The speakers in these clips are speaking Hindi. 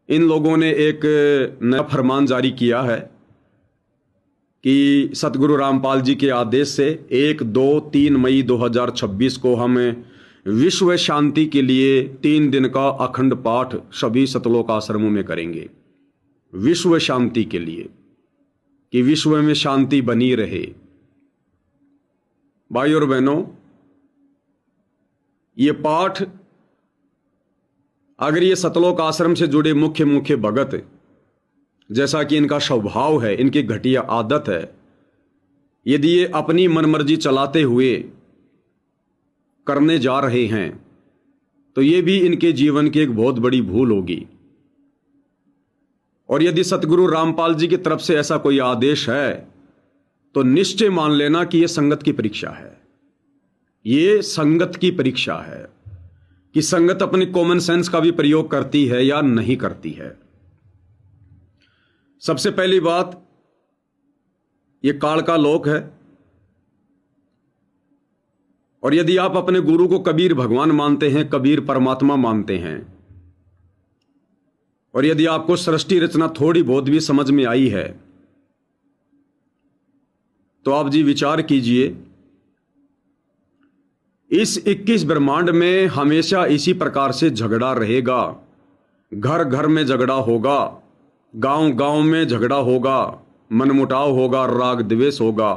इन लोगों ने एक नया फरमान जारी किया है कि सतगुरु रामपाल जी के आदेश से 1, 2, 3 मई 2026 को हम विश्व शांति के लिए 3 दिन का अखंड पाठ सभी सतलोक आश्रमों में करेंगे। विश्व शांति के लिए, कि विश्व में शांति बनी रहे। भाई और बहनों, ये पाठ अगर ये सतलोक आश्रम से जुड़े मुख्य मुख्य भगत, जैसा कि इनका स्वभाव है, इनकी घटिया आदत है, यदि ये अपनी मनमर्जी चलाते हुए करने जा रहे हैं तो ये भी इनके जीवन की एक बहुत बड़ी भूल होगी। और यदि सतगुरु रामपाल जी की तरफ से ऐसा कोई आदेश है तो निश्चय मान लेना कि यह संगत की परीक्षा है। ये संगत की परीक्षा है कि संगत अपनी कॉमन सेंस का भी प्रयोग करती है या नहीं करती है। सबसे पहली बात, ये काल का लोक है, और यदि आप अपने गुरु को कबीर भगवान मानते हैं, कबीर परमात्मा मानते हैं, और यदि आपको सृष्टि रचना थोड़ी बहुत भी समझ में आई है, तो आप जी विचार कीजिए, इस 21 ब्रह्मांड में हमेशा इसी प्रकार से झगड़ा रहेगा। घर घर में झगड़ा होगा, गांव गांव में झगड़ा होगा, मनमुटाव होगा, राग द्वेष होगा।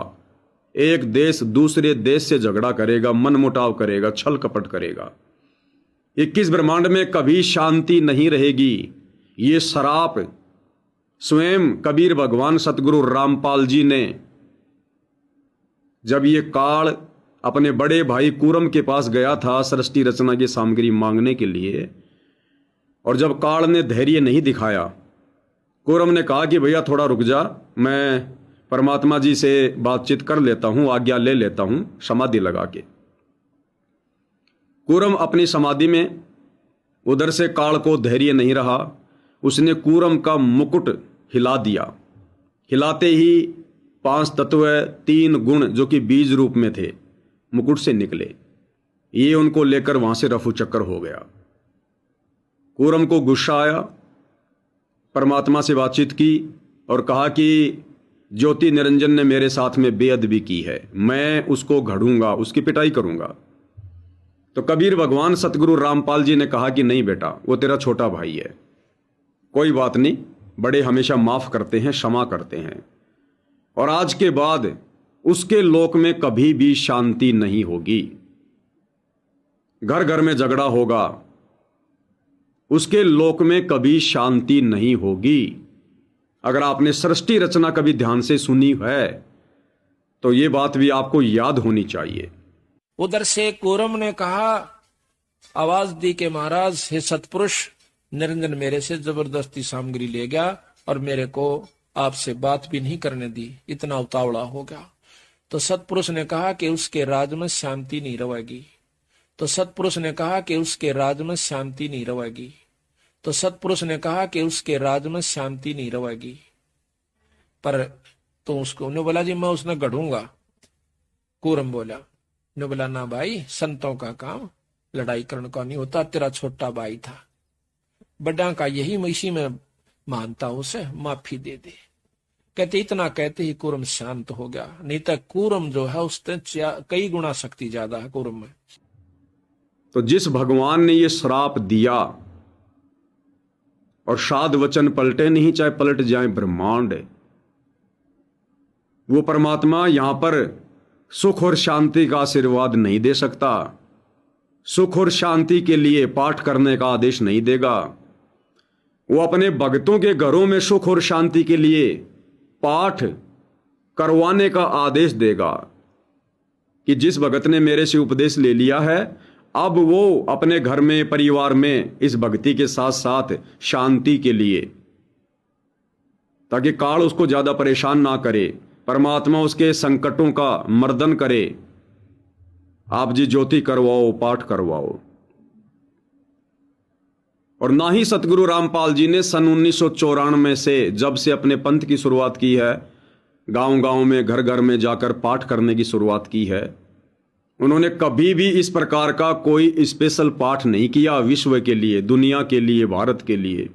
एक देश दूसरे देश से झगड़ा करेगा, मनमुटाव करेगा, छल कपट करेगा। 21 ब्रह्मांड में कभी शांति नहीं रहेगी। ये शराप स्वयं कबीर भगवान सतगुरु रामपाल जी ने, जब ये काल अपने बड़े भाई कूरम के पास गया था सृष्टि रचना की सामग्री मांगने के लिए, और जब काल ने धैर्य नहीं दिखाया, कूरम ने कहा कि भैया थोड़ा रुक जा, मैं परमात्मा जी से बातचीत कर लेता हूं, आज्ञा ले लेता हूं, समाधि लगा के। कूरम अपनी समाधि में, उधर से काल को धैर्य नहीं रहा, उसने कूरम का मुकुट हिला दिया। हिलाते ही 5 तत्व, 3 गुण जो कि बीज रूप में थे, मुकुट से निकले। ये उनको लेकर वहां से रफू चक्कर हो गया। कूरम को गुस्सा आया, परमात्मा से बातचीत की और कहा कि ज्योति निरंजन ने मेरे साथ में बेअदबी की है, मैं उसको घड़ूंगा, उसकी पिटाई करूंगा। तो कबीर भगवान सतगुरु रामपाल जी ने कहा कि नहीं बेटा, वो तेरा छोटा भाई है, कोई बात नहीं, बड़े हमेशा माफ करते हैं, क्षमा करते हैं, और आज के बाद उसके लोक में कभी भी शांति नहीं होगी। घर घर में झगड़ा होगा, उसके लोक में कभी शांति नहीं होगी। अगर आपने सृष्टि रचना कभी ध्यान से सुनी है तो यह बात भी आपको याद होनी चाहिए। उधर से कूरम ने कहा, आवाज दी के महाराज, हे सतपुरुष, निरंजन मेरे से जबरदस्ती सामग्री ले गया और मेरे को आपसे बात भी नहीं करने दी, इतना उतावला हो गया। तो सतपुरुष ने कहा कि उसके राज में शांति नहीं रहेगी। तो सतपुरुष ने कहा कि उसके राज में शांति नहीं रहेगी। तो सतपुरुष ने कहा कि उसके राज में शांति नहीं रहेगी। पर तो उसको ने बोला जी मैं उसने गढ़ूंगा। कूरम बोला, ने बोला ना भाई, संतों का काम लड़ाई करने का नहीं होता, तेरा छोटा भाई था, बड़ा का यही इसी में मानता, उसे माफी दे दे। कहते इतना कहते ही कूरम शांत हो गया, नहीं तो कूरम जो है उससे कई गुना शक्ति ज्यादा है कूरम में। तो जिस भगवान ने ये श्राप दिया, और साध वचन पलटे नहीं चाहे पलट जाए ब्रह्मांड, वो परमात्मा यहां पर सुख और शांति का आशीर्वाद नहीं दे सकता। सुख और शांति के लिए पाठ करने का आदेश नहीं देगा। वो अपने भक्तों के घरों में सुख और शांति के लिए पाठ करवाने का आदेश देगा कि जिस भगत ने मेरे से उपदेश ले लिया है, अब वो अपने घर में, परिवार में इस भक्ति के साथ साथ शांति के लिए, ताकि काल उसको ज्यादा परेशान ना करे, परमात्मा उसके संकटों का मर्दन करे, आप जी ज्योति करवाओ, पाठ करवाओ। और ना ही सतगुरु रामपाल जी ने सन 1994 से, जब से अपने पंथ की शुरुआत की है, गांव गांव में, घर घर में जाकर पाठ करने की शुरुआत की है, उन्होंने कभी भी इस प्रकार का कोई स्पेशल पाठ नहीं किया विश्व के लिए, दुनिया के लिए, भारत के लिए।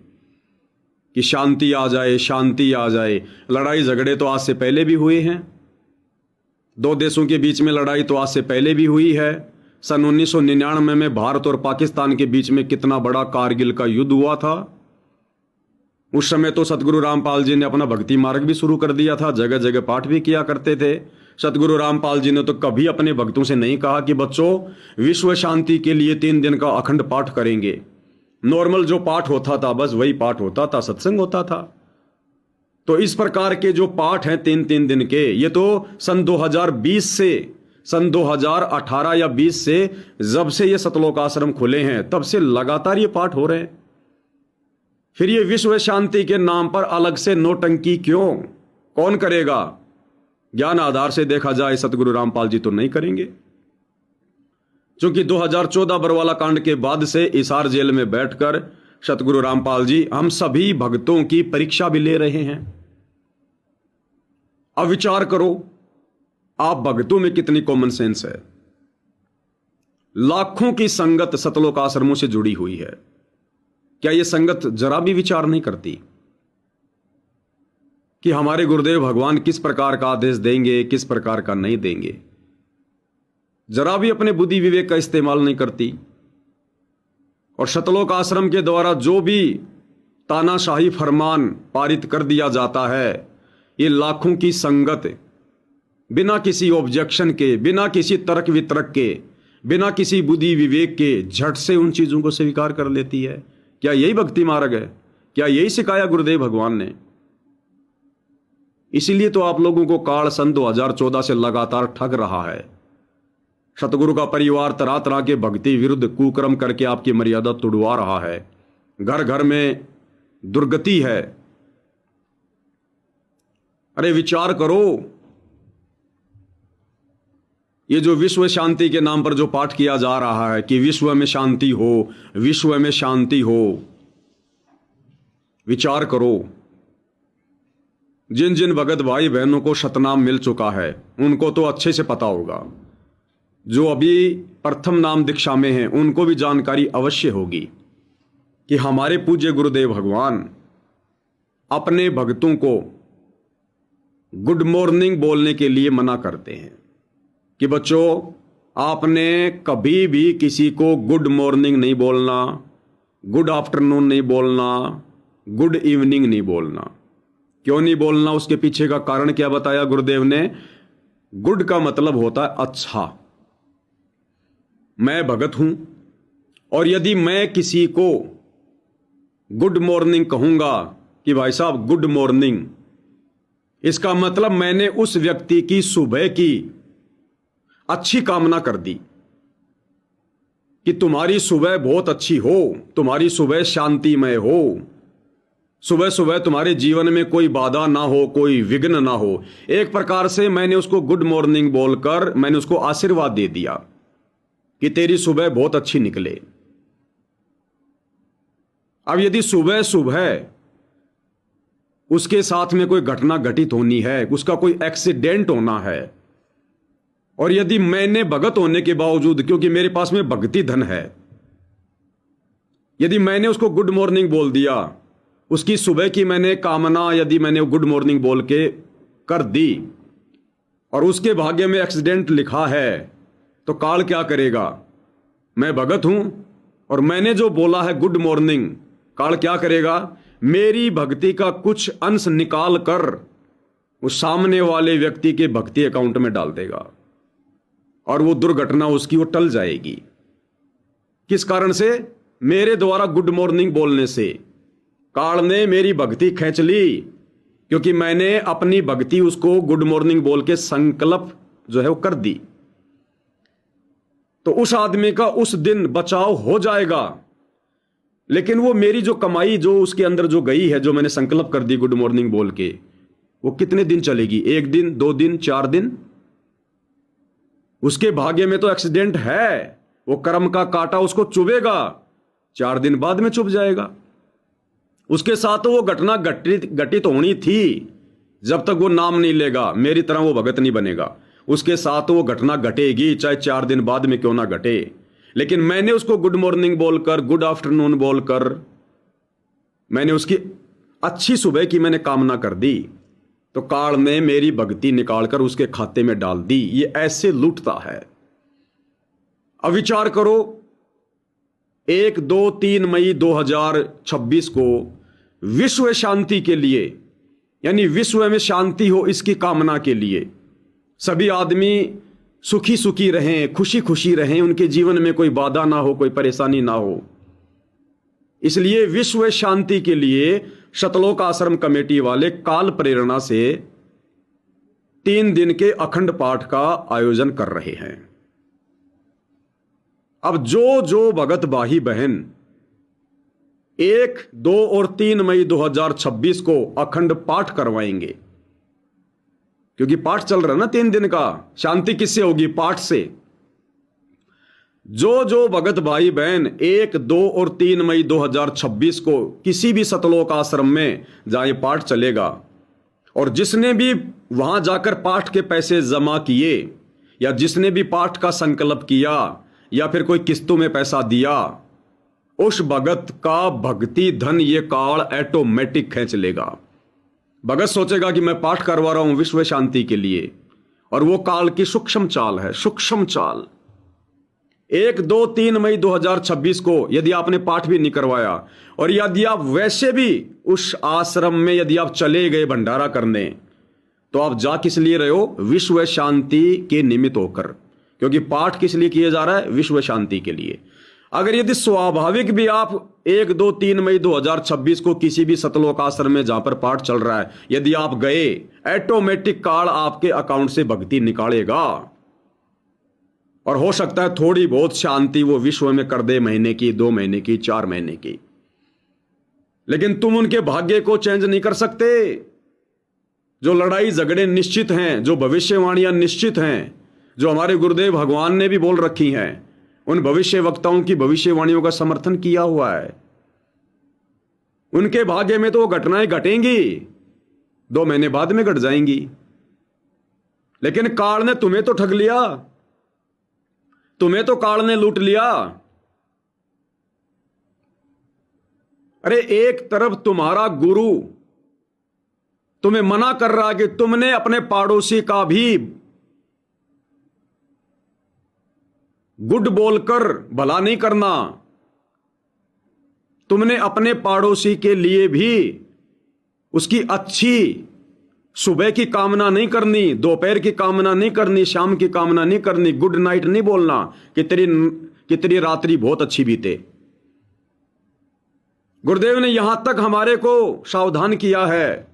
कि शांति आ जाए, शांति आ जाए। लड़ाई झगड़े तो आज से पहले भी हुए हैं। दो देशों के बीच में लड़ाई तो आज से पहले भी हुई है। सन 1999 में भारत और पाकिस्तान के बीच में कितना बड़ा कारगिल का युद्ध हुआ था। उस समय तो सतगुरु रामपाल जी ने अपना भक्ति मार्ग भी शुरू कर दिया था, जगह जगह पाठ भी किया करते थे। सतगुरु रामपाल जी ने तो कभी अपने भक्तों से नहीं कहा कि बच्चों विश्व शांति के लिए 3 दिन का अखंड पाठ करेंगे। नॉर्मल जो पाठ होता था बस वही पाठ होता था, सत्संग होता था। तो इस प्रकार के जो पाठ हैं 3-3 दिन के, ये तो सन 2020 से, सन 2018 या 20 से, जब से ये सतलोक आश्रम खुले हैं तब से लगातार ये पाठ हो रहे हैं। फिर ये विश्व शांति के नाम पर अलग से नौटंकी क्यों? कौन करेगा? ज्ञान आधार से देखा जाए सतगुरु रामपाल जी तो नहीं करेंगे, क्योंकि 2014 बरवाला कांड के बाद से इसार जेल में बैठकर सतगुरु रामपाल जी हम सभी भक्तों की परीक्षा भी ले रहे हैं। अब विचार करो, आप भक्तों में कितनी कॉमन सेंस है। लाखों की संगत सतलोक आश्रमों से जुड़ी हुई है। क्या यह संगत जरा भी विचार नहीं करती कि हमारे गुरुदेव भगवान किस प्रकार का आदेश देंगे, किस प्रकार का नहीं देंगे? जरा भी अपने बुद्धि विवेक का इस्तेमाल नहीं करती। और सतलोक आश्रम के द्वारा जो भी तानाशाही फरमान पारित कर दिया जाता है, ये लाखों की संगत बिना किसी ऑब्जेक्शन के, बिना किसी तर्क वितर्क के, बिना किसी बुद्धि विवेक के झट से उन चीजों को स्वीकार कर लेती है। क्या यही भक्ति मार्ग है? क्या यही सिखाया गुरुदेव भगवान ने? इसीलिए तो आप लोगों को काल सन 2014 से लगातार ठग रहा है। सतगुरु का परिवार तरह तरह के भक्ति विरुद्ध कुकर्म करके आपकी मर्यादा तुड़वा रहा है। घर घर में दुर्गति है। अरे विचार करो, ये जो विश्व शांति के नाम पर जो पाठ किया जा रहा है कि विश्व में शांति हो, विश्व में शांति हो, विचार करो, जिन जिन भगत भाई बहनों को सतनाम मिल चुका है उनको तो अच्छे से पता होगा। जो अभी प्रथम नाम दीक्षा में हैं उनको भी जानकारी अवश्य होगी कि हमारे पूज्य गुरुदेव भगवान अपने भक्तों को गुड मॉर्निंग बोलने के लिए मना करते हैं कि बच्चों आपने कभी भी किसी को गुड मॉर्निंग नहीं बोलना, गुड आफ्टरनून नहीं बोलना, गुड इवनिंग नहीं बोलना। क्यों नहीं बोलना? उसके पीछे का कारण क्या बताया गुरुदेव ने? गुड का मतलब होता है अच्छा। मैं भगत हूं और यदि मैं किसी को गुड मॉर्निंग कहूंगा कि भाई साहब गुड मॉर्निंग, इसका मतलब मैंने उस व्यक्ति की सुबह की अच्छी कामना कर दी कि तुम्हारी सुबह बहुत अच्छी हो, तुम्हारी सुबह शांतिमय हो, सुबह सुबह तुम्हारे जीवन में कोई बाधा ना हो, कोई विघ्न ना हो। एक प्रकार से मैंने उसको गुड मॉर्निंग बोलकर मैंने उसको आशीर्वाद दे दिया कि तेरी सुबह बहुत अच्छी निकले। अब यदि सुबह सुबह उसके साथ में कोई घटना घटित होनी है, उसका कोई एक्सीडेंट होना है, और यदि मैंने भगत होने के बावजूद, क्योंकि मेरे पास में भक्ति धन है, यदि मैंने उसको गुड मॉर्निंग बोल दिया, उसकी सुबह की मैंने कामना यदि मैंने गुड मॉर्निंग बोल के कर दी और उसके भाग्य में एक्सीडेंट लिखा है, तो काल क्या करेगा? मैं भगत हूं और मैंने जो बोला है गुड मॉर्निंग, काल क्या करेगा? मेरी भक्ति का कुछ अंश निकाल कर उस सामने वाले व्यक्ति के भक्ति अकाउंट में डाल देगा और वो दुर्घटना उसकी वो टल जाएगी। किस कारण से? मेरे द्वारा गुड मॉर्निंग बोलने से काल ने मेरी भक्ति खींच ली, क्योंकि मैंने अपनी भक्ति उसको गुड मॉर्निंग बोल के संकल्प जो है वो कर दी। तो उस आदमी का उस दिन बचाव हो जाएगा। लेकिन वो मेरी जो कमाई जो उसके अंदर जो गई है, जो मैंने संकल्प कर दी गुड मॉर्निंग बोल के, वो कितने दिन चलेगी? 1 दिन, 2 दिन, 4 दिन? उसके भाग्य में तो एक्सीडेंट है, वो कर्म का कांटा उसको चुभेगा, 4 दिन बाद में चुभ जाएगा। उसके साथ तो वो घटना घटित होनी थी, जब तक वो नाम नहीं लेगा मेरी तरह वो भगत नहीं बनेगा। उसके साथ तो वो घटना घटेगी, चाहे 4 दिन बाद में क्यों ना घटे। लेकिन मैंने उसको गुड मॉर्निंग बोलकर, गुड आफ्टरनून बोलकर मैंने उसकी अच्छी सुबह की मैंने कामना कर दी तो काल ने मेरी भक्ति निकालकर उसके खाते में डाल दी। ये ऐसे लूटता है। अब विचार करो, 1, 2, 3 मई 2026 को विश्व शांति के लिए, यानी विश्व में शांति हो इसकी कामना के लिए, सभी आदमी सुखी सुखी रहें, खुशी खुशी रहें, उनके जीवन में कोई बाधा ना हो, कोई परेशानी ना हो, इसलिए विश्व शांति के लिए शतलोक आश्रम कमेटी वाले काल प्रेरणा से 3 दिन के अखंड पाठ का आयोजन कर रहे हैं। अब जो भगत भाई बहन 1, 2 और 3 मई 2026 को अखंड पाठ करवाएंगे, क्योंकि पाठ चल रहा है ना 3 दिन का, शांति किससे होगी? पाठ से। जो भगत भाई बहन 1, 2 और 3 मई 2026 को किसी भी सतलोक आश्रम में जहां ये पाठ चलेगा, और जिसने भी वहां जाकर पाठ के पैसे जमा किए, या जिसने भी पाठ का संकल्प किया, या फिर कोई किस्तों में पैसा दिया, उस भगत का भक्ति धन ये काल ऑटोमेटिक खींच लेगा। भगत सोचेगा कि मैं पाठ करवा रहा हूं विश्व शांति के लिए, और वो काल की सूक्ष्म चाल है, सूक्ष्म चाल। 1, 2, 3 मई 2026 को यदि आपने पाठ भी नहीं करवाया, और यदि आप वैसे भी उस आश्रम में यदि आप चले गए भंडारा करने, तो आप जा किस लिए रहे हो? विश्व शांति के निमित्त होकर, क्योंकि पाठ किस लिए किया जा रहा है? विश्व शांति के लिए। अगर यदि स्वाभाविक भी आप 1, 2, 3 मई 2026 को किसी भी सतलोक आश्रम में जहां पर पाठ चल रहा है यदि आप गए, ऑटोमेटिक काल आपके अकाउंट से भक्ति निकालेगा, और हो सकता है थोड़ी बहुत शांति वो विश्व में कर दे, महीने की, 2 महीने की, 4 महीने की, लेकिन तुम उनके भाग्य को चेंज नहीं कर सकते। जो लड़ाई झगड़े निश्चित हैं, जो भविष्यवाणियां निश्चित हैं, जो हमारे गुरुदेव भगवान ने भी बोल रखी हैं, उन भविष्य वक्ताओं की भविष्यवाणियों का समर्थन किया हुआ है, उनके भाग्य में तो वो घटनाएं घटेंगी, 2 महीने बाद में घट जाएंगी। लेकिन काल ने तुम्हें तो ठग लिया, तुम्हें तो काल ने लूट लिया। अरे एक तरफ तुम्हारा गुरु तुम्हें मना कर रहा है कि तुमने अपने पड़ोसी का भी गुड बोलकर भला नहीं करना, तुमने अपने पड़ोसी के लिए भी उसकी अच्छी सुबह की कामना नहीं करनी, दोपहर की कामना नहीं करनी, शाम की कामना नहीं करनी, गुड नाइट नहीं बोलना कि तेरी रात्रि बहुत अच्छी बीते। गुरुदेव ने यहां तक हमारे को सावधान किया है,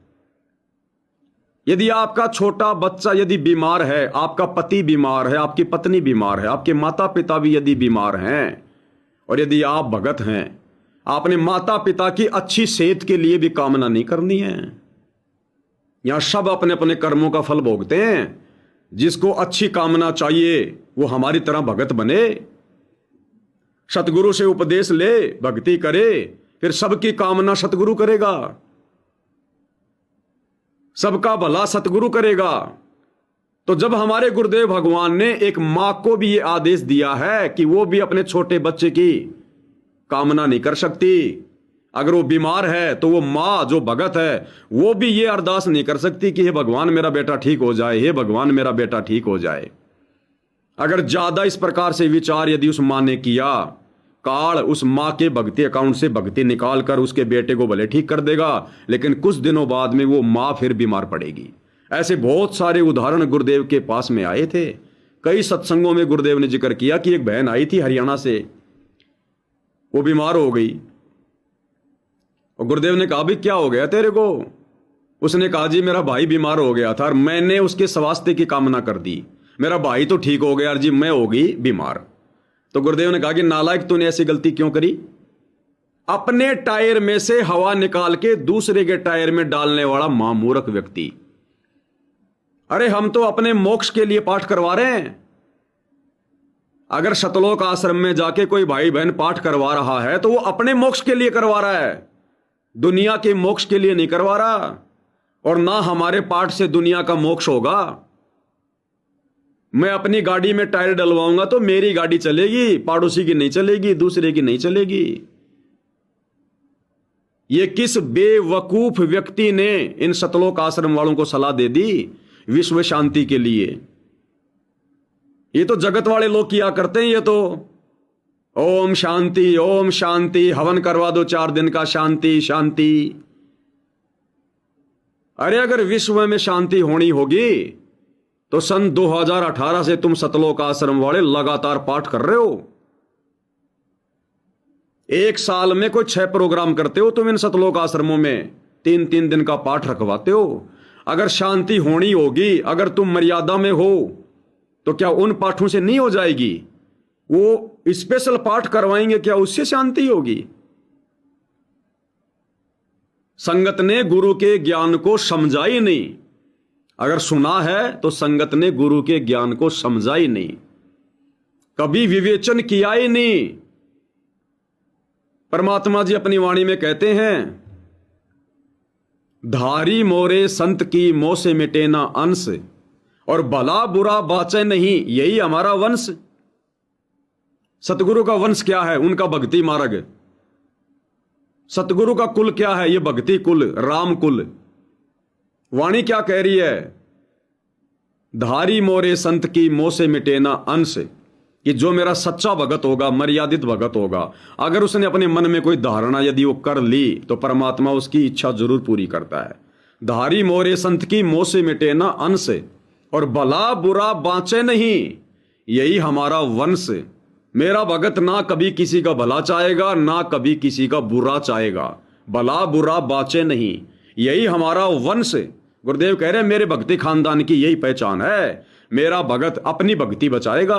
यदि आपका छोटा बच्चा यदि बीमार है, आपका पति बीमार है, आपकी पत्नी बीमार है, आपके माता पिता भी यदि बीमार हैं, और यदि आप भगत हैं, आपने माता पिता की अच्छी सेहत के लिए भी कामना नहीं करनी है। यहां सब अपने अपने कर्मों का फल भोगते हैं। जिसको अच्छी कामना चाहिए वो हमारी तरह भगत बने, सतगुरु से उपदेश ले, भक्ति करे, फिर सबकी कामना सतगुरु करेगा, सबका भला सतगुरु करेगा। तो जब हमारे गुरुदेव भगवान ने एक मां को भी ये आदेश दिया है कि वो भी अपने छोटे बच्चे की कामना नहीं कर सकती, अगर वो बीमार है तो वो मां जो भगत है वो भी ये अरदास नहीं कर सकती कि हे भगवान मेरा बेटा ठीक हो जाए, हे भगवान मेरा बेटा ठीक हो जाए। अगर ज्यादा इस प्रकार से विचार यदि उस मां ने किया, काल उस मां के भक्ति अकाउंट से भक्ति निकाल कर उसके बेटे को भले ठीक कर देगा, लेकिन कुछ दिनों बाद में वो मां फिर बीमार पड़ेगी। ऐसे बहुत सारे उदाहरण गुरुदेव के पास में आए थे। कई सत्संगों में गुरुदेव ने जिक्र किया कि एक बहन आई थी हरियाणा से, वो बीमार हो गई, और गुरुदेव ने कहा भी क्या हो गया तेरे को? उसने कहा जी मेरा भाई बीमार हो गया था और मैंने उसके स्वास्थ्य की कामना कर दी, मेरा भाई तो ठीक हो गया जी, मैं हो गई बीमार। तो गुरुदेव ने कहा कि नालायक तूने ऐसी गलती क्यों करी? अपने टायर में से हवा निकाल के दूसरे के टायर में डालने वाला महामूर्ख व्यक्ति। अरे हम तो अपने मोक्ष के लिए पाठ करवा रहे हैं। अगर सतलोक आश्रम में जाके कोई भाई बहन पाठ करवा रहा है तो वो अपने मोक्ष के लिए करवा रहा है, दुनिया के मोक्ष के लिए नहीं करवा रहा। और ना हमारे पाठ से दुनिया का मोक्ष होगा। मैं अपनी गाड़ी में टायर डलवाऊंगा तो मेरी गाड़ी चलेगी, पड़ोसी की नहीं चलेगी, दूसरे की नहीं चलेगी। ये किस बेवकूफ व्यक्ति ने इन सतलोक आश्रम वालों को सलाह दे दी विश्व शांति के लिए? ये तो जगत वाले लोग किया करते हैं। ये तो ओम शांति, हवन करवा दो 4 दिन का, शांति शांति। अरे अगर विश्व में शांति होनी होगी तो सन 2018 से तुम सतलोक आश्रम वाले लगातार पाठ कर रहे हो। एक साल में कोई 6 प्रोग्राम करते हो तुम इन सतलोक आश्रमों में, 3-3 दिन का पाठ रखवाते हो। अगर शांति होनी होगी, अगर तुम मर्यादा में हो, तो क्या उन पाठों से नहीं हो जाएगी? वो स्पेशल पाठ करवाएंगे, क्या उससे शांति होगी? संगत ने गुरु के ज्ञान को समझा ही नहीं। अगर सुना है तो संगत ने गुरु के ज्ञान को समझा ही नहीं, कभी विवेचन किया ही नहीं। परमात्मा जी अपनी वाणी में कहते हैं, धारी मोरे संत की मोह से मिटे ना अंश, और भला बुरा बाचे नहीं, यही हमारा वंश। सतगुरु का वंश क्या है? उनका भक्ति मार्ग। सतगुरु का कुल क्या है? ये भक्ति कुल, राम कुल। वाणी क्या कह रही है? धारी मोरे संत की मोह से मिटे ना अंश, कि जो मेरा सच्चा भगत होगा, मर्यादित भगत होगा, अगर उसने अपने मन में कोई धारणा यदि वो कर ली तो परमात्मा उसकी इच्छा जरूर पूरी करता है। धारी मोरे संत की मोह से मिटे ना अंश, और भला बुरा बाँचे नहीं, यही हमारा वंश। मेरा भगत ना कभी किसी का भला चाहेगा, ना कभी किसी का बुरा चाहेगा। भला बुरा बाँचे नहीं, यही हमारा वंश। गुरुदेव कह रहे हैं मेरे भक्ति खानदान की यही पहचान है, मेरा भगत अपनी भक्ति बचाएगा।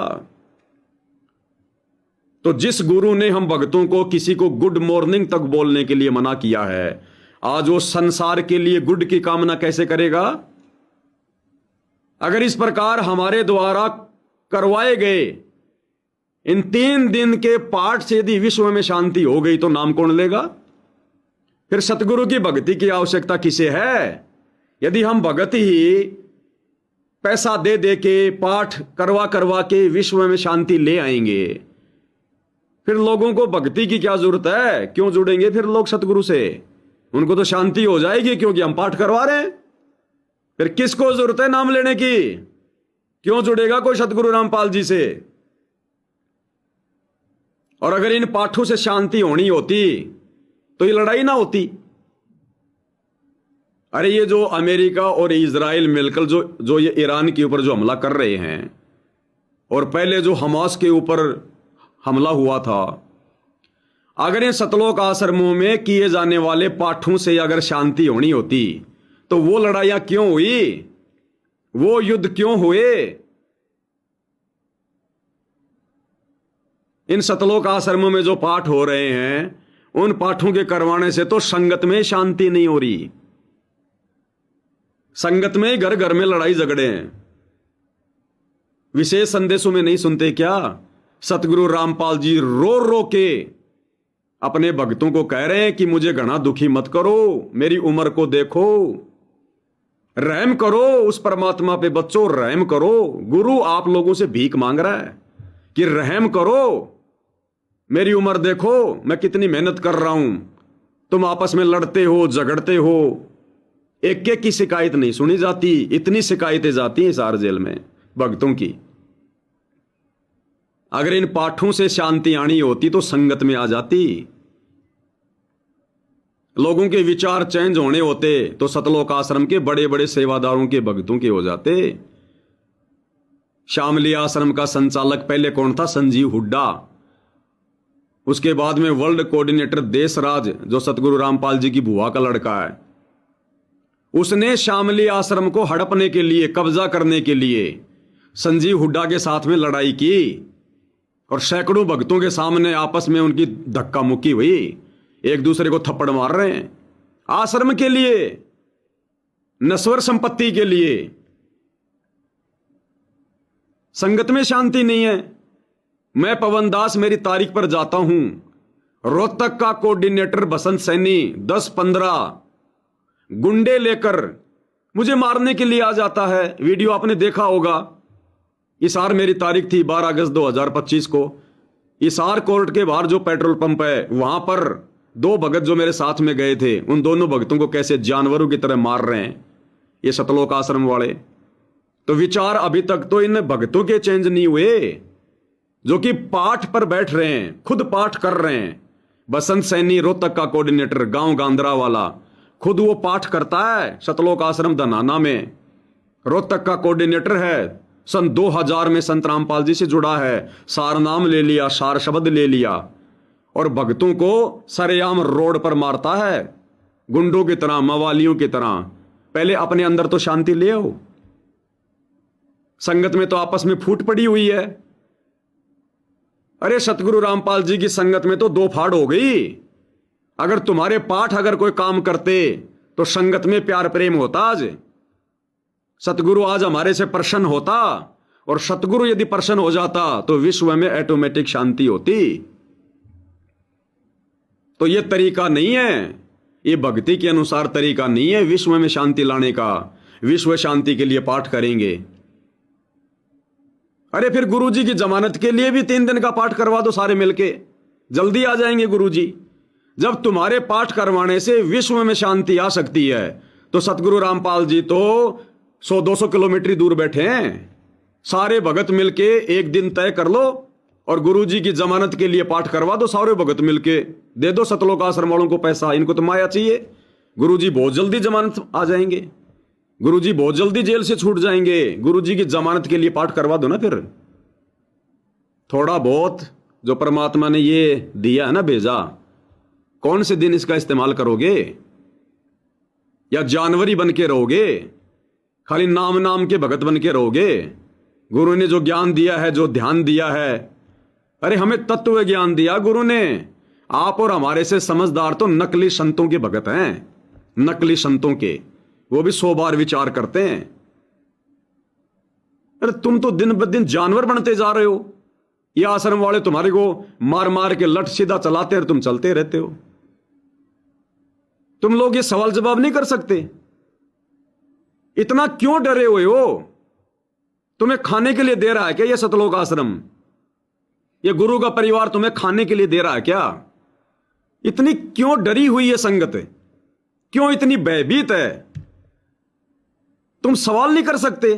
तो जिस गुरु ने हम भक्तों को किसी को गुड मॉर्निंग तक बोलने के लिए मना किया है, आज वो संसार के लिए गुड की कामना कैसे करेगा? अगर इस प्रकार हमारे द्वारा करवाए गए इन 3 दिन के पाठ से यदि विश्व में शांति हो गई तो नाम कौन लेगा? फिर सतगुरु की भक्ति की आवश्यकता किसे है? यदि हम भगत ही पैसा दे दे के, पाठ करवा करवा के विश्व में शांति ले आएंगे, फिर लोगों को भक्ति की क्या जरूरत है? क्यों जुड़ेंगे फिर लोग सतगुरु से? उनको तो शांति हो जाएगी क्योंकि हम पाठ करवा रहे हैं। फिर किसको जरूरत है नाम लेने की? क्यों जुड़ेगा कोई सतगुरु रामपाल जी से? और अगर इन पाठों से शांति होनी होती तो ये लड़ाई ना होती। अरे ये जो अमेरिका और इजराइल मिलकर जो ये ईरान के ऊपर जो हमला कर रहे हैं, और पहले जो हमास के ऊपर हमला हुआ था, अगर इन सतलोक आश्रमों में किए जाने वाले पाठों से अगर शांति होनी होती तो वो लड़ाइयां क्यों हुई? वो युद्ध क्यों हुए? इन सतलोक आश्रमों में जो पाठ हो रहे हैं, उन पाठों के करवाने से तो संगत में शांति नहीं हो रही। संगत में घर घर में लड़ाई झगड़े हैं। विशेष संदेशों में नहीं सुनते क्या? सतगुरु रामपाल जी रो रो के अपने भक्तों को कह रहे हैं कि मुझे घना दुखी मत करो, मेरी उम्र को देखो, रहम करो उस परमात्मा पे बच्चों, रहम करो। गुरु आप लोगों से भीख मांग रहा है कि रहम करो, मेरी उम्र देखो, मैं कितनी मेहनत कर रहा हूं, तुम आपस में लड़ते हो, झगड़ते हो, एक एक की शिकायत नहीं सुनी जाती, इतनी शिकायतें जाती हैं सार जेल में भक्तों की। अगर इन पाठों से शांति आनी होती तो संगत में आ जाती, लोगों के विचार चेंज होने होते तो सतलोक आश्रम के बड़े बड़े सेवादारों के भक्तों के हो जाते। शामली आश्रम का संचालक पहले कौन था? संजीव हुड्डा। उसके बाद में वर्ल्ड कोऑर्डिनेटर देशराज, जो सतगुरु रामपाल जी की बुआ का लड़का है, उसने शामली आश्रम को हड़पने के लिए, कब्जा करने के लिए संजीव हुड्डा के साथ में लड़ाई की, और सैकड़ों भक्तों के सामने आपस में उनकी धक्का मुक्की हुई, एक दूसरे को थप्पड़ मार रहे हैं आश्रम के लिए, नश्वर संपत्ति के लिए। संगत में शांति नहीं है। मैं पवन दास मेरी तारीख पर जाता हूं, रोहतक का कोऑर्डिनेटर बसंत सैनी 10-15 गुंडे लेकर मुझे मारने के लिए आ जाता है। वीडियो आपने देखा होगा। इसार मेरी तारीख थी 12 अगस्त 2025 को। इसार कोर्ट के बाहर जो पेट्रोल पंप है वहां पर दो भगत जो मेरे साथ में गए थे, उन दोनों भक्तों को कैसे जानवरों की तरह मार रहे हैं ये सतलोक आश्रम वाले। तो विचार अभी तक तो इन भक्तों के चेंज नहीं हुए, जो कि पाठ पर बैठ रहे हैं, खुद पाठ कर रहे हैं। बसंत सैनी रोहतक का कोऑर्डिनेटर, गांव गांधरा वाला, खुद वो पाठ करता है सतलोक आश्रम धनाना में। रोहतक का कोऑर्डिनेटर है, सन 2000 में संत रामपाल जी से जुड़ा है, सार नाम ले लिया, सार शब्द ले लिया, और भक्तों को सरेआम रोड पर मारता है, गुंडों की तरह, मवालियों की तरह। पहले अपने अंदर तो शांति ले आओ। संगत में तो आपस में फूट पड़ी हुई है। अरे सतगुरु रामपाल जी की संगत में तो दो फाड़ हो गई। अगर तुम्हारे पाठ अगर कोई काम करते तो संगत में प्यार प्रेम होता। आज सतगुरु आज हमारे से प्रसन्न होता, और सतगुरु यदि प्रसन्न हो जाता तो विश्व में ऑटोमेटिक शांति होती। तो यह तरीका नहीं है, ये भक्ति के अनुसार तरीका नहीं है विश्व में शांति लाने का। विश्व शांति के लिए पाठ करेंगे। अरे फिर गुरुजी की जमानत के लिए भी 3 दिन का पाठ करवा दो सारे मिलके, जल्दी आ जाएंगे गुरुजी। जब तुम्हारे पाठ करवाने से विश्व में शांति आ सकती है, तो सतगुरु रामपाल जी तो 100-200 किलोमीटर दूर बैठे हैं। सारे भगत मिलके एक दिन तय कर लो और गुरुजी की जमानत के लिए पाठ करवा दो सारे भगत मिलके। दे दो सतलोक आश्रम वालों को पैसा, इनको तो माया चाहिए। गुरुजी बहुत जल्दी जमानत आ जाएंगे, गुरुजी बहुत जल्दी जेल से छूट जाएंगे। गुरुजी की जमानत के लिए पाठ करवा दो ना। फिर थोड़ा बहुत जो परमात्मा ने ये दिया है ना, भेजा, कौन से दिन इसका इस्तेमाल करोगे? या जानवरी बन के रहोगे, खाली नाम नाम के भगत बन के रहोगे? गुरु ने जो ज्ञान दिया है, जो ध्यान दिया है, अरे हमें तत्व ज्ञान दिया गुरु ने। आप और हमारे से समझदार तो नकली संतों के भगत हैं, नकली संतों के, वो भी 100 बार विचार करते हैं। अरे तुम तो दिन ब दिन जानवर बनते जा रहे हो। ये आश्रम वाले तुम्हारे को मार मार के लट सीधा चलाते और तुम चलते रहते हो। तुम लोग ये सवाल जवाब नहीं कर सकते। इतना क्यों डरे हुए हो? तुम्हें खाने के लिए दे रहा है क्या ये सतलोक आश्रम? ये गुरु का परिवार तुम्हें खाने के लिए दे रहा है क्या? इतनी क्यों डरी हुई है संगत? क्यों इतनी भयभीत है? तुम सवाल नहीं कर सकते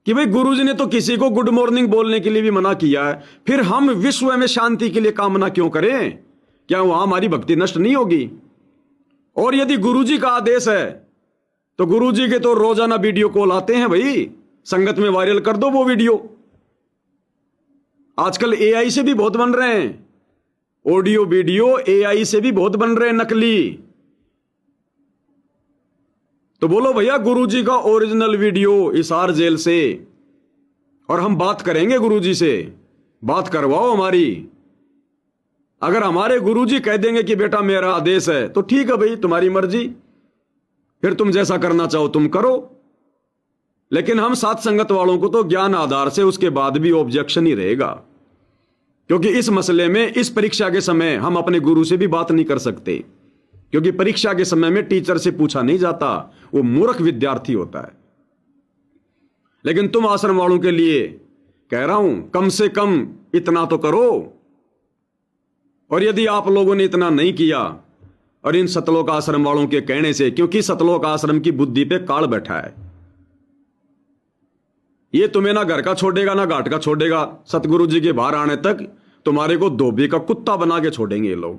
कि भाई गुरुजी ने तो किसी को गुड मॉर्निंग बोलने के लिए भी मना किया है, फिर हम विश्व में शांति के लिए कामना क्यों करें? क्या वहां हमारी भक्ति नष्ट नहीं होगी? और यदि गुरुजी का आदेश है तो गुरुजी के तो रोजाना वीडियो कॉल आते हैं भाई, संगत में वायरल कर दो वो वीडियो। आजकल एआई से भी बहुत बन रहे हैं, ऑडियो वीडियो एआई से भी बहुत बन रहे हैं नकली। तो बोलो भैया गुरुजी का ओरिजिनल वीडियो हिसार जेल से, और हम बात करेंगे गुरुजी से, बात करवाओ हमारी। अगर हमारे गुरुजी कह देंगे कि बेटा मेरा आदेश है तो ठीक है भाई, तुम्हारी मर्जी, फिर तुम जैसा करना चाहो तुम करो। लेकिन हम साथ संगत वालों को तो ज्ञान आधार से उसके बाद भी ऑब्जेक्शन ही रहेगा, क्योंकि इस मसले में, इस परीक्षा के समय हम अपने गुरु से भी बात नहीं कर सकते, क्योंकि परीक्षा के समय में टीचर से पूछा नहीं जाता, वो मूर्ख विद्यार्थी होता है। लेकिन तुम आश्रम वालों के लिए कह रहा हूं, कम से कम इतना तो करो। और यदि आप लोगों ने इतना नहीं किया, और इन सतलोक आश्रम वालों के कहने से, क्योंकि सतलोक आश्रम की बुद्धि पे काल बैठा है, ये तुम्हें ना घर का छोड़ेगा ना घाट का छोड़ेगा। सतगुरु जी के बाहर आने तक तुम्हारे को धोबी का कुत्ता बना के छोड़ेंगे ये लोग।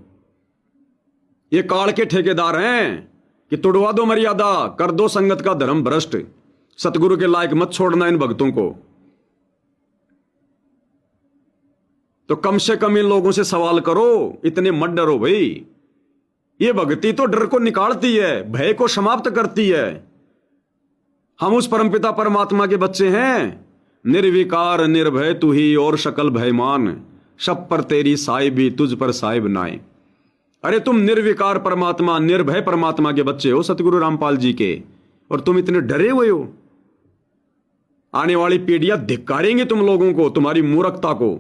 ये काल के ठेकेदार हैं कि तुड़वा दो मर्यादा, कर दो संगत का धर्म भ्रष्ट, सतगुरु के लायक मत छोड़ना इन भक्तों को। तो कम से कम इन लोगों से सवाल करो, इतने मत डरो भाई। ये भक्ति तो डर को निकालती है, भय को समाप्त करती है। हम उस परमपिता परमात्मा के बच्चे हैं। निर्विकार निर्भय तू ही और शकल भयमान, सब पर तेरी साहिबी तुझ पर साहिब नाए। अरे तुम निर्विकार परमात्मा, निर्भय परमात्मा के बच्चे हो सतगुरु रामपाल जी के, और तुम इतने डरे हुए हो। आने वाली पीढ़ियां धिक्कारेंगे तुम लोगों को, तुम्हारी मूर्खता को,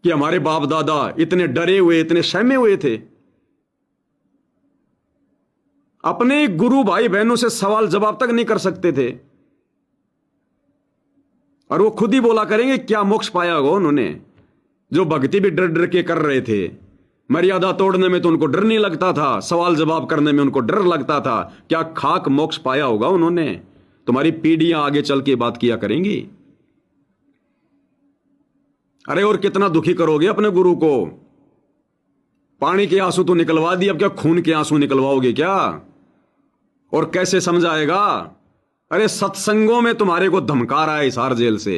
कि हमारे बाप दादा इतने डरे हुए, इतने सहमे हुए थे। अपने गुरु भाई बहनों से सवाल जवाब तक नहीं कर सकते थे, और वो खुद ही बोला करेंगे क्या मोक्ष पाया होगा उन्होंने। जो भक्ति भी डर डर के कर रहे थे, मर्यादा तोड़ने में तो उनको डर नहीं लगता था, सवाल जवाब करने में उनको डर लगता था। क्या खाक मोक्ष पाया होगा उन्होंने? तुम्हारी पीढ़ियां आगे चल के बात किया करेंगी। अरे और कितना दुखी करोगे अपने गुरु को? पानी के आंसू तो निकलवा दिए, अब क्या खून के आंसू निकलवाओगे क्या? और कैसे समझाएगा? अरे सत्संगों में तुम्हारे को धमका रहा है हिसार जेल से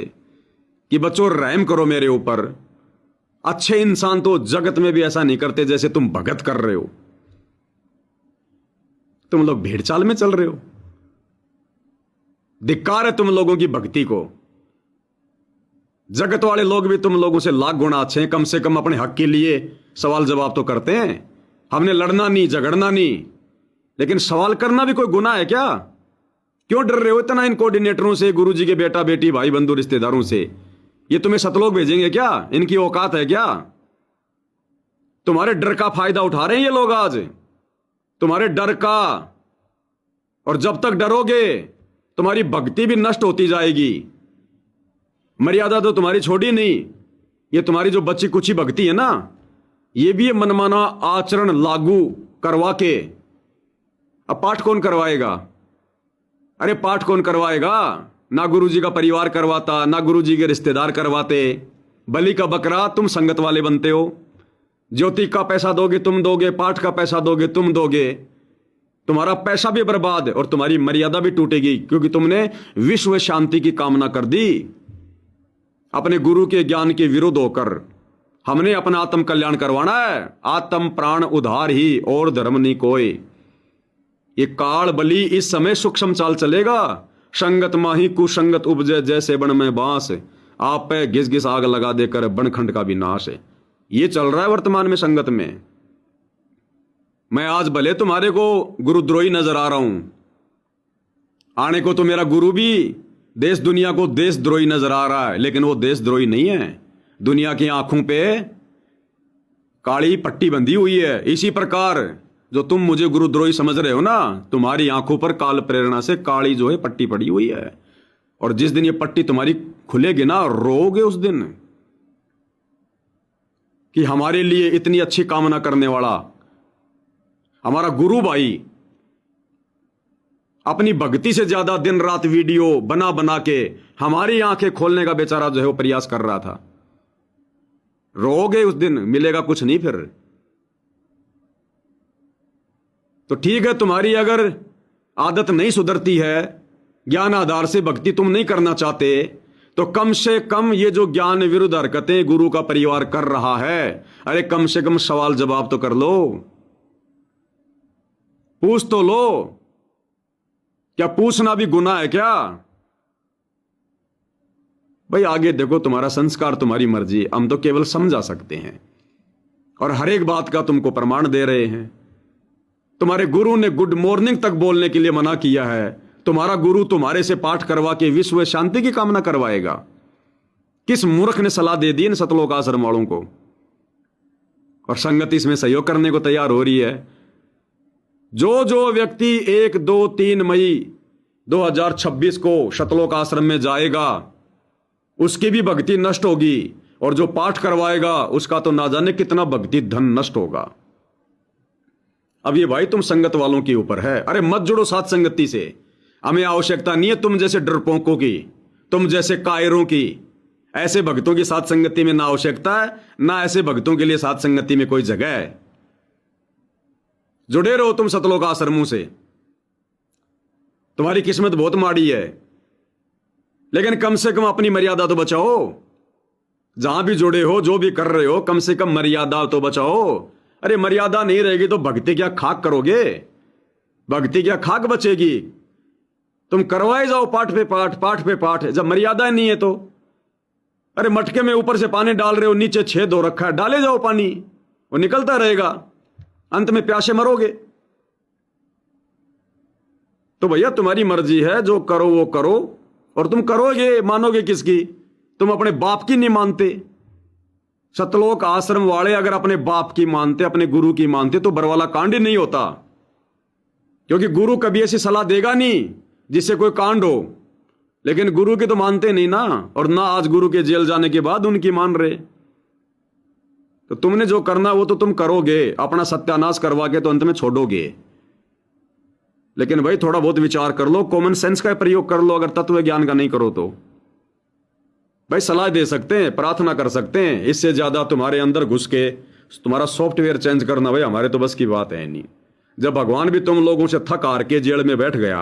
कि बच्चों रहम करो मेरे ऊपर। अच्छे इंसान तो जगत में भी ऐसा नहीं करते जैसे तुम भगत कर रहे हो। तुम लोग भेड़ चाल में चल रहे हो। धिक्कार है तुम लोगों की भक्ति को। जगत वाले लोग भी तुम लोगों से लाख गुना अच्छे हैं, कम से कम अपने हक के लिए सवाल जवाब तो करते हैं। हमने लड़ना नहीं, झगड़ना नहीं, लेकिन सवाल करना भी कोई गुनाह है क्या? क्यों डर रहे हो इतना इन कोऑर्डिनेटरों से, गुरुजी के बेटा बेटी भाई बंधु रिश्तेदारों से? ये तुम्हें सतलोक भेजेंगे क्या? इनकी औकात है क्या? तुम्हारे डर का फायदा उठा रहे हैं ये लोग आज, तुम्हारे डर का। और जब तक डरोगे तुम्हारी भक्ति भी नष्ट होती जाएगी। मर्यादा तो तुम्हारी छोड़ी नहीं, ये तुम्हारी जो बच्ची कुछ भक्ति है ना, ये भी मनमाना आचरण लागू करवा के। अब पाठ कौन करवाएगा? अरे पाठ कौन करवाएगा? ना गुरुजी का परिवार करवाता, ना गुरुजी के रिश्तेदार करवाते। बलि का बकरा तुम संगत वाले बनते हो। ज्योति का पैसा दोगे तुम दोगे, पाठ का पैसा दोगे तुम दोगे। तुम्हारा पैसा भी बर्बाद है और तुम्हारी मर्यादा भी टूटेगी, क्योंकि तुमने विश्व शांति की कामना कर दी अपने गुरु के ज्ञान के विरुद्ध होकर। हमने अपना आत्म कल्याण करवाना है, आत्म प्राण उधार ही और धर्म नहीं कोई। ये काल बलि इस समय सूक्ष्म चाल चलेगा। संगत माही कुसंगत उपजे, जैसे बन में बांस, आप पे घिस घिस आग लगा देकर बनखंड का भी नाश है। ये चल रहा है वर्तमान में संगत में। मैं आज भले तुम्हारे को गुरुद्रोही नजर आ रहा हूं, आने को तो मेरा गुरु भी देश दुनिया को देशद्रोही नजर आ रहा है, लेकिन वो देशद्रोही नहीं है। दुनिया की आंखों पे काली पट्टी बंधी हुई है। इसी प्रकार जो तुम मुझे गुरुद्रोही समझ रहे हो ना, तुम्हारी आंखों पर काल प्रेरणा से काली जो है पट्टी पड़ी हुई है। और जिस दिन ये पट्टी तुम्हारी खुलेगी ना, रोगे उस दिन कि हमारे लिए इतनी अच्छी कामना करने वाला हमारा गुरु भाई अपनी भक्ति से ज्यादा दिन रात वीडियो बना बना के हमारी आंखें खोलने का बेचारा जो है वो प्रयास कर रहा था। रोगे उस दिन, मिलेगा कुछ नहीं फिर। तो ठीक है, तुम्हारी अगर आदत नहीं सुधरती है, ज्ञान आधार से भक्ति तुम नहीं करना चाहते, तो कम से कम ये जो ज्ञान विरुद्ध हरकतें गुरु का परिवार कर रहा है, अरे कम से कम सवाल जवाब तो कर लो, पूछ तो लो। क्या पूछना भी गुनाह है क्या? भाई आगे देखो, तुम्हारा संस्कार तुम्हारी मर्जी, हम तो केवल समझा सकते हैं और हर एक बात का तुमको प्रमाण दे रहे हैं। तुम्हारे गुरु ने गुड मॉर्निंग तक बोलने के लिए मना किया है। तुम्हारा गुरु तुम्हारे से पाठ करवा के विश्व शांति की कामना करवाएगा। किस मूर्ख ने सलाह दे दी इन सतलोक आश्रम वालों को? और संगति इसमें सहयोग करने को तैयार हो रही है। जो व्यक्ति 1, 2, 3 मई 2026 को सतलोक आश्रम में जाएगा, उसकी भी भक्ति नष्ट होगी, और जो पाठ करवाएगा उसका तो ना जाने कितना भक्ति धन नष्ट होगा। अब ये भाई तुम संगत वालों के ऊपर है। अरे मत जुड़ो साथ संगति से, हमें आवश्यकता नहीं है तुम जैसे डरपोकों की, तुम जैसे कायरों की। ऐसे भक्तों की साथ संगति में ना आवश्यकता है, ना ऐसे भक्तों के लिए साथ संगति में कोई जगह है। जुड़े रहो तुम सतलोक आश्रमों से। तुम्हारी किस्मत बहुत माड़ी है, लेकिन कम से कम अपनी मर्यादा तो बचाओ। जहां भी जुड़े हो, जो भी कर रहे हो, कम से कम मर्यादा तो बचाओ। अरे मर्यादा नहीं रहेगी तो भक्ति क्या खाक करोगे? भक्ति क्या खाक बचेगी? तुम करवाए जाओ पाठ पे पाठ, पाठ पे पाठ, जब मर्यादा नहीं है तो। अरे मटके में ऊपर से पानी डाल रहे हो, नीचे छेद हो रखा है, डाले जाओ पानी, वो निकलता रहेगा, अंत में प्यासे मरोगे। तो भैया तुम्हारी मर्जी है, जो करो वो करो। और तुम करोगे, मानोगे किसकी? तुम अपने बाप की नहीं मानते। सतलोक आश्रम वाले अगर अपने बाप की मानते, अपने गुरु की मानते, तो बरवाला कांड ही नहीं होता। क्योंकि गुरु कभी ऐसी सलाह देगा नहीं जिससे कोई कांड हो। लेकिन गुरु की तो मानते नहीं ना, और ना आज गुरु के जेल जाने के बाद उनकी मान रहे। तो तुमने जो करना वो तो तुम करोगे, अपना सत्यानाश करवा के तो अंत में छोड़ोगे। लेकिन भाई थोड़ा बहुत विचार कर लो, कॉमन सेंस का प्रयोग कर लो। अगर तत्व ज्ञान का नहीं करो तो भाई सलाह दे सकते हैं, प्रार्थना कर सकते हैं, इससे ज्यादा तुम्हारे अंदर घुस के तुम्हारा सॉफ्टवेयर चेंज करना भाई हमारे तो बस की बात है नहीं। जब भगवान भी तुम लोगों से थक हार के जेल में बैठ गया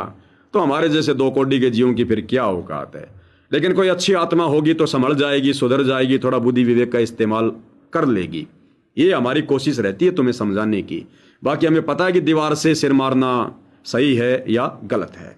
तो हमारे जैसे दो कोडी के जीवों की फिर क्या औकात है। लेकिन कोई अच्छी आत्मा होगी तो संभल जाएगी, सुधर जाएगी, थोड़ा बुद्धि विवेक का इस्तेमाल कर लेगी। ये हमारी कोशिश रहती है तुम्हें समझाने की। बाकी हमें पता है कि दीवार से सिर मारना सही है या गलत है।